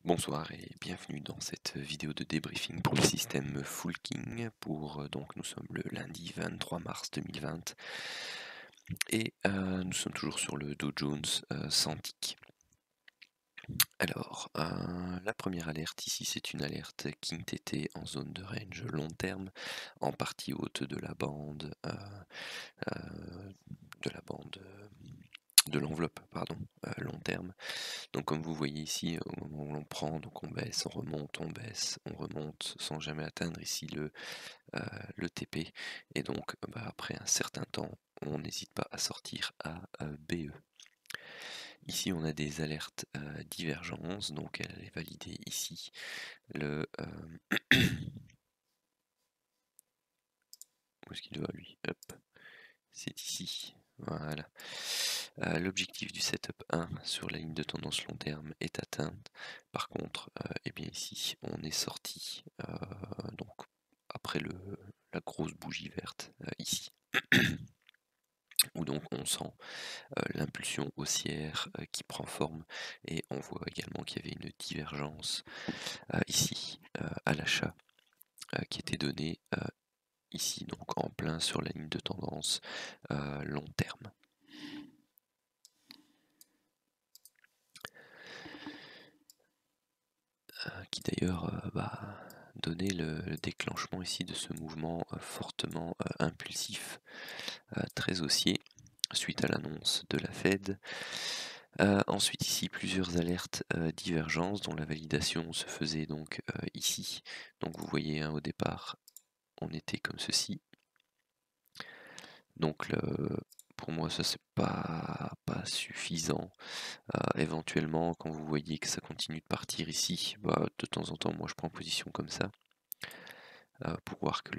Bonsoir et bienvenue dans cette vidéo de débriefing pour le système Fullking. Donc nous sommes le lundi 23 mars 2020 et nous sommes toujours sur le Dow Jones sans tick. Alors, la première alerte ici, c'est une alerte King TT en zone de range long terme, en partie haute de la bande, de l'enveloppe, pardon, long terme. Donc comme vous voyez ici, au moment où l'on prend, donc on baisse, on baisse, on remonte, sans jamais atteindre ici le TP. Et donc après un certain temps, on n'hésite pas à sortir à BE. Ici on a des alertes divergence, donc elle est validée ici. Où est-ce qu'il va lui? Hop, c'est ici. Voilà. L'objectif du setup 1 sur la ligne de tendance long terme est atteint. Par contre, eh bien ici, on est sorti donc après la grosse bougie verte ici, où donc on sent l'impulsion haussière qui prend forme, et on voit également qu'il y avait une divergence ici à l'achat qui était donnée ici, donc en plein sur la ligne de tendance long terme. Qui d'ailleurs donnait le déclenchement ici de ce mouvement fortement impulsif, très haussier, suite à l'annonce de la Fed. Ensuite ici plusieurs alertes divergence dont la validation se faisait donc ici. Donc vous voyez au départ on était comme ceci. Donc pour moi ça c'est pas suffisant. Éventuellement quand vous voyez que ça continue de partir ici, de temps en temps moi je prends position comme ça. Pour voir que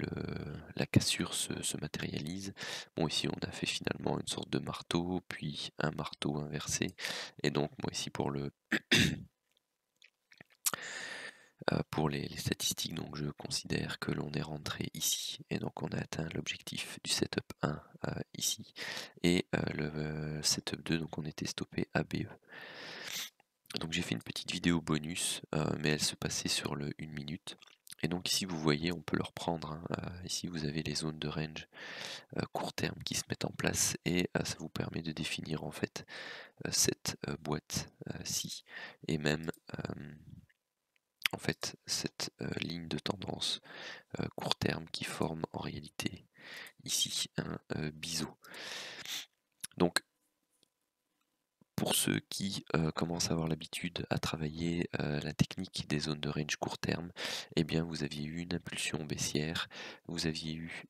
la cassure se matérialise. Bon, ici on a fait finalement une sorte de marteau, puis un marteau inversé, et donc moi ici pour les statistiques, donc je considère que l'on est rentré ici, et donc on a atteint l'objectif du setup 1 ici, et le setup 2, donc on était stoppé à BE. Donc j'ai fait une petite vidéo bonus, mais elle se passait sur le 1 minute. Et donc ici vous voyez, on peut le reprendre, ici vous avez les zones de range court terme qui se mettent en place, et ça vous permet de définir en fait cette boîte-ci, et même en fait cette ligne de tendance court terme qui forme en réalité ici un biseau. Donc pour ceux qui commencent à avoir l'habitude à travailler la technique des zones de range court terme, eh bien vous aviez eu une impulsion baissière, vous aviez eu,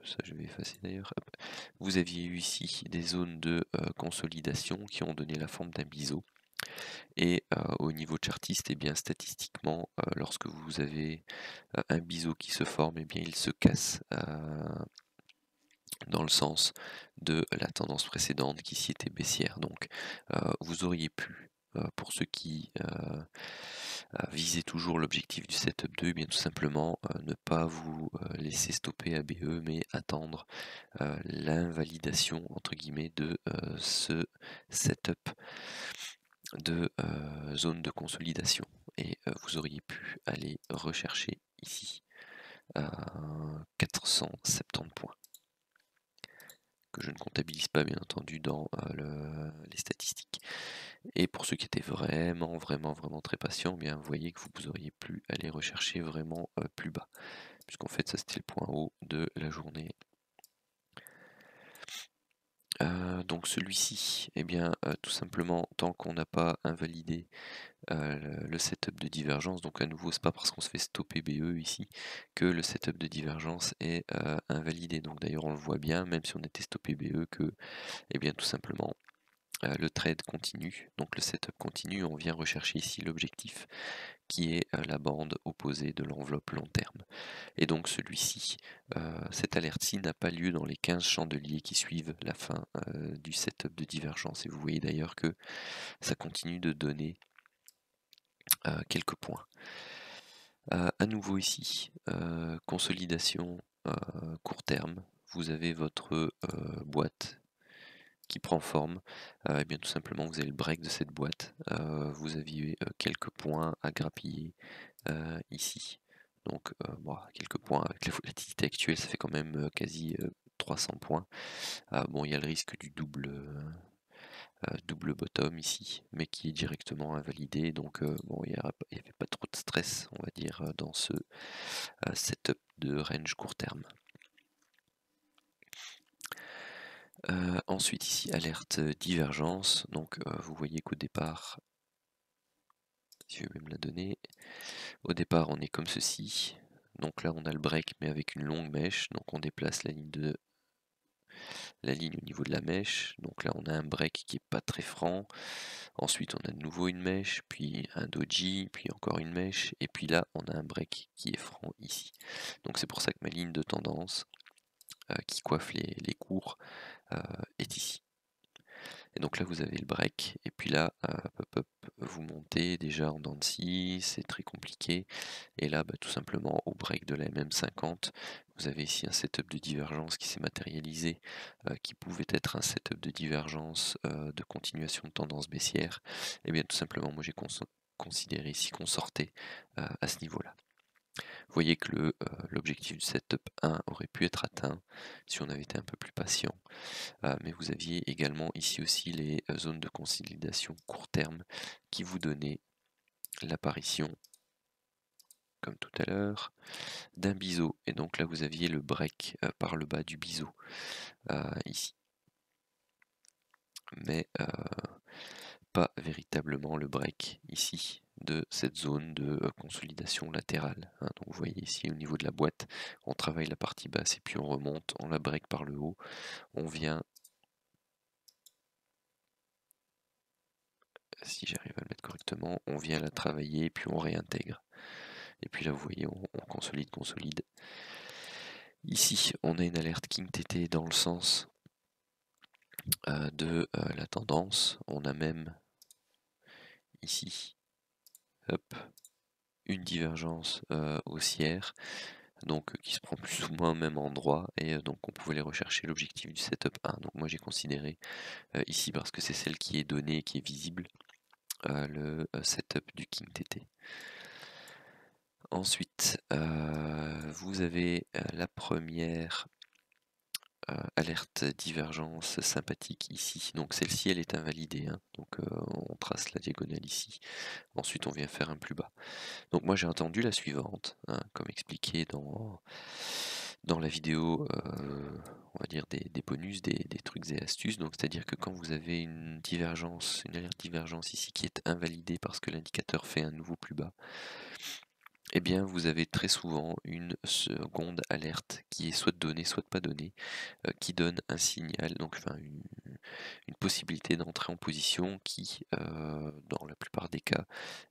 ça je vais effacer d'ailleurs, vous aviez eu ici des zones de consolidation qui ont donné la forme d'un biseau. Et au niveau chartiste, eh bien statistiquement, lorsque vous avez un biseau qui se forme, eh bien il se casse dans le sens de la tendance précédente qui ici était baissière. Donc vous auriez pu, pour ceux qui visaient toujours l'objectif du setup 2, eh bien tout simplement ne pas vous laisser stopper à BE, mais attendre l'invalidation entre guillemets de ce setup de zone de consolidation, et vous auriez pu aller rechercher ici 470 points, que je ne comptabilise pas bien entendu dans les statistiques. Et pour ceux qui étaient vraiment très patients, bien vous voyez que vous auriez pu aller rechercher vraiment plus bas, puisqu'en fait ça c'était le point haut de la journée. Donc celui-ci, eh bien tout simplement, tant qu'on n'a pas invalidé le setup de divergence, donc à nouveau c'est pas parce qu'on se fait stopper BE ici que le setup de divergence est invalidé. Donc d'ailleurs on le voit bien, même si on était stoppé BE, que eh bien tout simplement le trade continue, donc le setup continue, on vient rechercher ici l'objectif qui est la bande opposée de l'enveloppe long terme. Et donc celui-ci, cette alerte-ci n'a pas lieu dans les 15 chandeliers qui suivent la fin du setup de divergence, et vous voyez d'ailleurs que ça continue de donner quelques points. À nouveau ici, consolidation court terme, vous avez votre boîte qui prend forme, et bien tout simplement vous avez le break de cette boîte, vous aviez quelques points à grappiller ici. Donc bon, quelques points avec la volatilité actuelle, ça fait quand même quasi 300 points. Bon, il y a le risque du double bottom ici, mais qui est directement invalidé, donc bon, il n'y avait pas trop de stress, on va dire, dans ce setup de range court terme. Ensuite ici, alerte divergence, donc vous voyez qu'au départ, si je vais me la donner, au départ on est comme ceci, donc là on a le break mais avec une longue mèche, donc on déplace la ligne au niveau de la mèche, donc là on a un break qui est pas très franc, ensuite on a de nouveau une mèche, puis un doji, puis encore une mèche, et puis là on a un break qui est franc ici. Donc c'est pour ça que ma ligne de tendance qui coiffe les cours est ici. Et donc là vous avez le break, et puis là vous montez déjà en dents de scie, c'est très compliqué, et là tout simplement au break de la MM50, vous avez ici un setup de divergence qui s'est matérialisé, qui pouvait être un setup de divergence de continuation de tendance baissière, et bien tout simplement moi j'ai considéré ici qu'on sortait à ce niveau là. Vous voyez que l'objectif du setup 1 aurait pu être atteint si on avait été un peu plus patient, mais vous aviez également ici aussi les zones de consolidation court terme qui vous donnaient l'apparition, comme tout à l'heure, d'un biseau, et donc là vous aviez le break par le bas du biseau ici, mais pas véritablement le break ici de cette zone de consolidation latérale, hein. Donc vous voyez ici au niveau de la boîte, on travaille la partie basse et puis on remonte, on la break par le haut, on vient, si j'arrive à le mettre correctement, on vient la travailler et puis on réintègre. Et puis là vous voyez on consolide. Ici on a une alerte King TT dans le sens de la tendance. On a même ici une divergence haussière, donc qui se prend plus ou moins au même endroit, et donc on pouvait aller rechercher l'objectif du setup 1. Donc moi j'ai considéré ici, parce que c'est celle qui est donnée et qui est visible, le setup du King TT. Ensuite, vous avez la première alerte divergence sympathique ici. Donc celle-ci elle est invalidée, hein. Donc on trace la diagonale ici. Ensuite on vient faire un plus bas. Donc moi j'ai attendu la suivante, hein, comme expliqué dans la vidéo, on va dire des bonus, des trucs et astuces. Donc c'est-à-dire que quand vous avez une divergence, une alerte divergence ici qui est invalidée parce que l'indicateur fait un nouveau plus bas, eh bien vous avez très souvent une seconde alerte qui est soit donnée, soit pas donnée, qui donne un signal, donc enfin une possibilité d'entrer en position qui, dans la plupart des cas,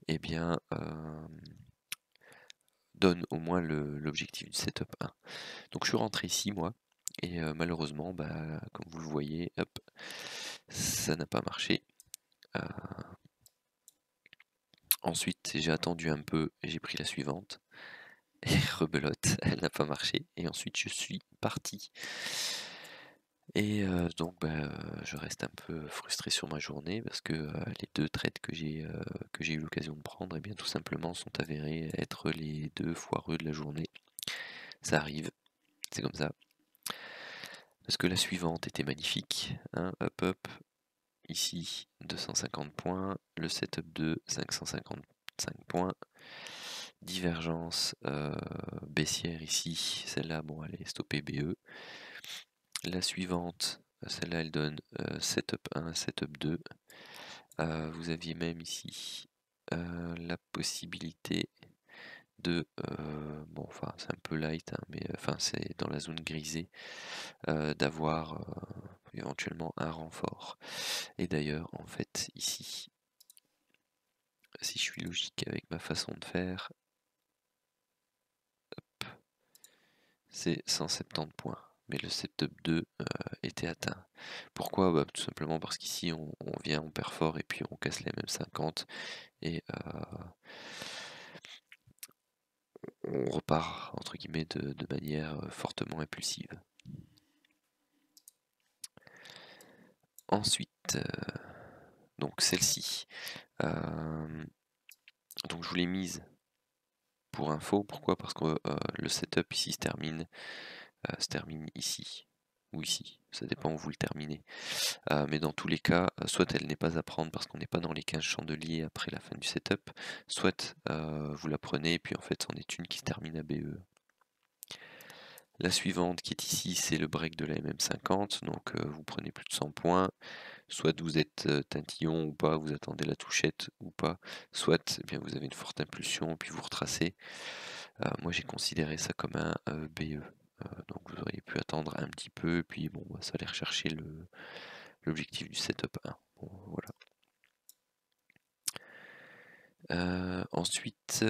eh bien, donne au moins l'objectif du setup 1. Donc je suis rentré ici moi, et malheureusement, comme vous le voyez, hop, ça n'a pas marché. Ensuite j'ai attendu un peu et j'ai pris la suivante. Et rebelote, elle n'a pas marché, et ensuite je suis parti. Et donc je reste un peu frustré sur ma journée parce que les 2 trades que j'ai eu l'occasion de prendre, et bien tout simplement sont avérés être les 2 foireux de la journée. Ça arrive, c'est comme ça. Parce que la suivante était magnifique, hein, hop, ici 250 points, le setup 2 555 points, divergence baissière ici, celle-là bon elle est stoppée BE. La suivante, celle-là elle donne setup 1, setup 2. Vous aviez même ici la possibilité de, bon enfin c'est un peu light, hein, mais enfin c'est dans la zone grisée, d'avoir éventuellement un renfort. Et d'ailleurs en fait ici, si je suis logique avec ma façon de faire, c'est 170 points. Mais le setup 2 était atteint. Pourquoi? Tout simplement parce qu'ici on vient, on perfore et puis on casse les mêmes 50, et on repart entre guillemets de manière fortement impulsive. Ensuite, donc celle-ci, donc je vous l'ai mise pour info. Pourquoi? Parce que le setup ici se termine ici ou ici, ça dépend où vous le terminez. Mais dans tous les cas, soit elle n'est pas à prendre parce qu'on n'est pas dans les 15 chandeliers après la fin du setup, soit vous la prenez et puis en fait c'en est une qui se termine à BE. La suivante qui est ici, c'est le break de la MM50, donc vous prenez plus de 100 points, soit vous êtes tintillon ou pas, vous attendez la touchette ou pas, soit eh bien, vous avez une forte impulsion puis vous retracez. Moi j'ai considéré ça comme un BE, donc vous auriez pu attendre un petit peu, puis bon, ça allait rechercher l'objectif du setup 1. Bon, voilà. Ensuite,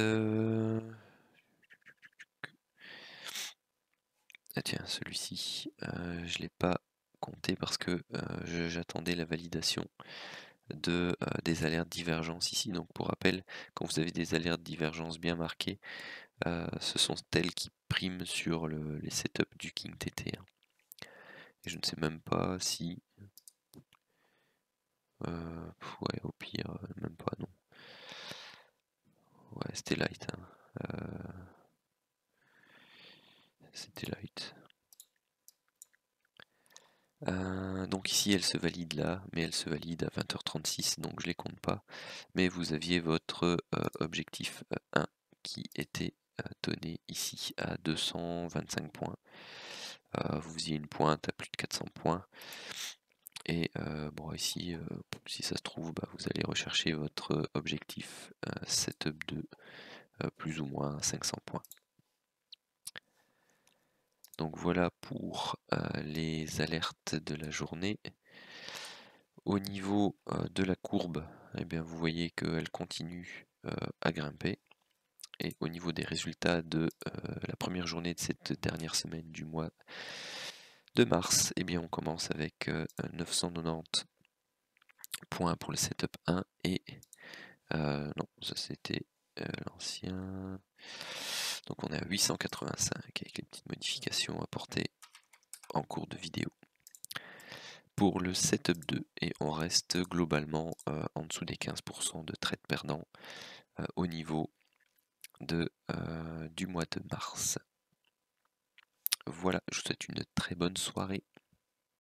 ah tiens, celui-ci, je l'ai pas compté parce que j'attendais la validation des alertes divergence ici. Donc pour rappel, quand vous avez des alertes divergence bien marquées, ce sont elles qui priment sur les setups du King TT. Et je ne sais même pas si... ouais, au pire, même pas, non. Ouais, c'était light. C'était light. Donc ici elle se valide là, mais elle se valide à 20h36, donc je les compte pas. Mais vous aviez votre objectif 1 qui était donné ici à 225 points. Vous faisiez une pointe à plus de 400 points. Et bon ici, si ça se trouve, vous allez rechercher votre objectif setup 2 plus ou moins 500 points. Donc voilà pour les alertes de la journée. Au niveau de la courbe, eh bien, vous voyez qu'elle continue à grimper. Et au niveau des résultats de la première journée de cette dernière semaine du mois de mars, eh bien, on commence avec 990 points pour le setup 1 et non, ça c'était l'ancien. Donc on est à 885 avec les petites modifications apportées en cours de vidéo pour le setup 2 et on reste globalement en dessous des 15% de trades perdants au niveau du mois de mars. Voilà, je vous souhaite une très bonne soirée.